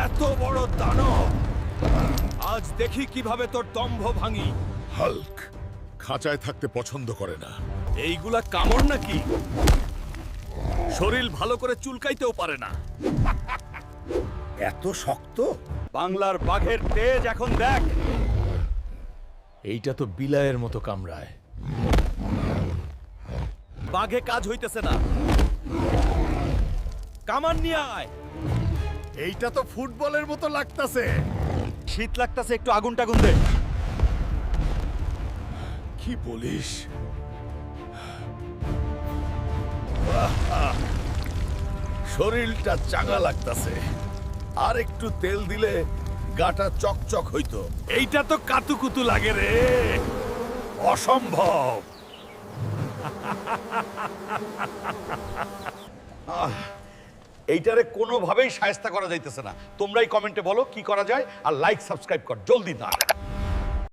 এত বড় দানব! আজ দেখি কিভাবে তোর দম্ভ ভাঙি। হাল্ক খাঁচায় থাকতে পছন্দ করে না। এইগুলা কামড় নাকি? শরীর ভালো করে চুলকাইতেও পারে না। এত শক্ত? বাংলার বাঘের তেজ এখন দেখ। এইটা তো বিলায়ের মতো কামড়ায়। বাঘে কাজ হইতেছে না। কামান নিয়ে আয়। এইটা তো ফুটবলের মতো লাগতাছে। শীত লাগতাছে, একটু আগুন টাগুন দে। কি বলিস? শরীরটা চাঙ্গা লাগতাছে। আর একটু তেল দিলে গাটা চকচক হইতো। এইটা তো কাতুকুতু লাগে রে। অসম্ভব। এইটারে কোনোভাবেই শায়েস্তা করা যাইতেছে না। তোমরাই কমেন্টে বলো কি করা যায়, আর লাইক সাবস্ক্রাইব কর জলদি না।